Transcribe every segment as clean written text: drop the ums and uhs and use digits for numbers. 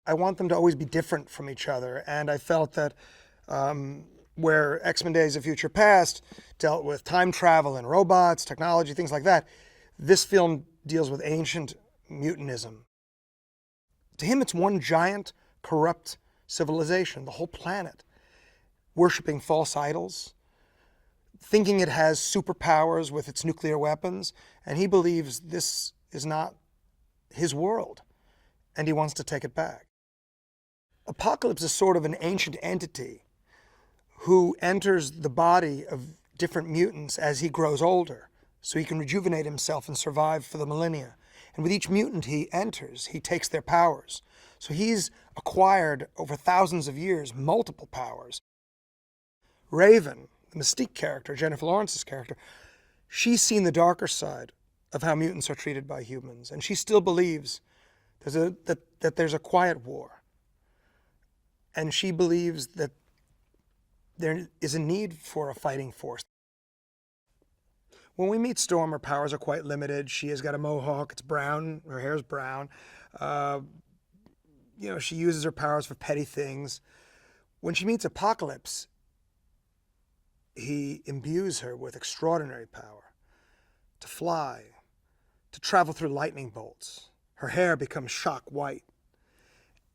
I want them to always be different from each other. And I felt that where X-Men Days of Future Past dealt with time travel and robots, technology, things like that, this film deals with ancient mutantism. To him, it's one giant, corrupt civilization, the whole planet, worshipping false idols, thinking it has superpowers with its nuclear weapons, and he believes this is not his world, and he wants to take it back. Apocalypse is sort of an ancient entity who enters the body of different mutants as he grows older, so he can rejuvenate himself and survive for the millennia. And with each mutant he enters, he takes their powers. So he's acquired over thousands of years multiple powers. Raven, the Mystique character, Jennifer Lawrence's character, she's seen the darker side of how mutants are treated by humans, and she still believes that there's a quiet war. And she believes that there is a need for a fighting force. When we meet Storm, her powers are quite limited. She has got a mohawk, it's brown, her hair's brown. She uses her powers for petty things. When she meets Apocalypse, he imbues her with extraordinary power to fly, to travel through lightning bolts. Her hair becomes shock white,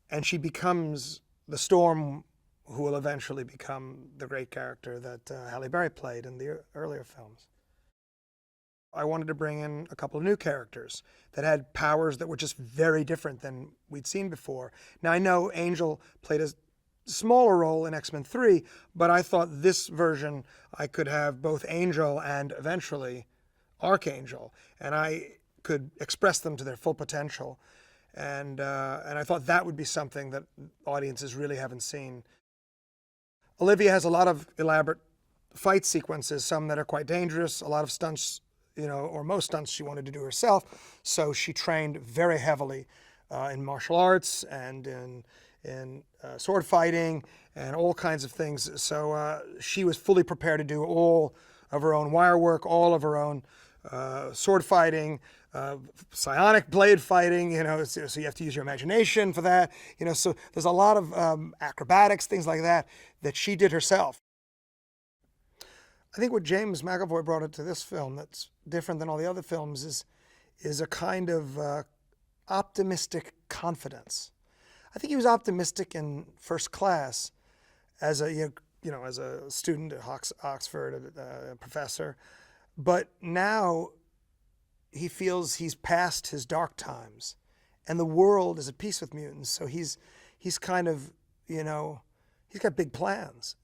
and she becomes the Storm who will eventually become the great character that Halle Berry played in the earlier films. I wanted to bring in a couple of new characters that had powers that were just very different than we'd seen before. Now, I know Angel played a smaller role in X-Men 3, but I thought this version I could have both Angel and eventually Archangel, and I could express them to their full potential. And I thought that would be something that audiences really haven't seen. Olivia has a lot of elaborate fight sequences, some that are quite dangerous, a lot of stunts, or most stunts she wanted to do herself. So she trained very heavily in martial arts and in sword fighting and all kinds of things. So she was fully prepared to do all of her own wire work, all of her own sword fighting, psionic blade fighting, so you have to use your imagination for that. So there's a lot of acrobatics, things like that she did herself. I think what James McAvoy brought into this film that's different than all the other films is a kind of optimistic confidence. I think he was optimistic in First Class as a as a student at Oxford, a professor, but now he feels he's past his dark times, and the world is at peace with mutants. So he's kind of he's got big plans,